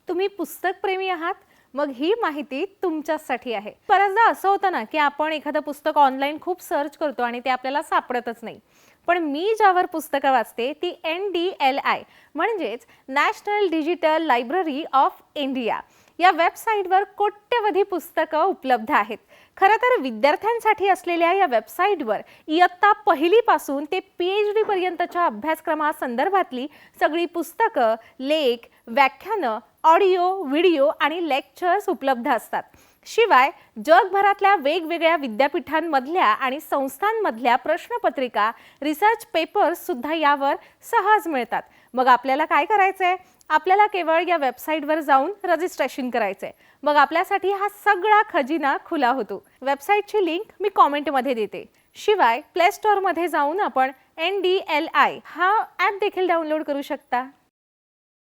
तुम्ही पुस्तक प्रेमी आहात, मग ही माहिती तुमच्यासाठी आहे. बऱ्याचदा असं होतं ना की आपण एखादं पुस्तक ऑनलाईन खूप सर्च करतो आणि ते आपल्याला सापडतच नाही. पण मी ज्यावर पुस्तकं वाचते ती NDLI म्हणजेच national digital library of India या वेबसाईटवर कोट्यवधी पुस्तकं उपलब्ध आहेत. खरं तर विद्यार्थ्यांसाठी असलेल्या या वेबसाईटवर इयत्ता पहिलीपासून ते PhD पर्यंतच्या अभ्यासक्रमासंदर्भातली सगळी पुस्तकं, लेख, व्याख्यानं, ऑडिओ, व्हिडिओ आणि लेक्चर्स उपलब्ध असतात. शिवाय जगभरातल्या वेगवेगळ्या विद्यापीठांमधल्या आणि संस्थांमधल्या प्रश्नपत्रिका, रिसर्च पेपर्स सुद्धा यावर सहज मिळतात. मग आपल्याला काय करायचंय? आपल्याला केवळ या वेबसाईटवर जाऊन रजिस्ट्रेशन करायचंय. मग आपल्यासाठी हा सगळा खजिना खुला होतो. वेबसाईटची लिंक मी कॉमेंटमध्ये देते. शिवाय प्ले स्टोअरमध्ये जाऊन आपण NDLI हा ॲप देखील डाउनलोड करू शकता.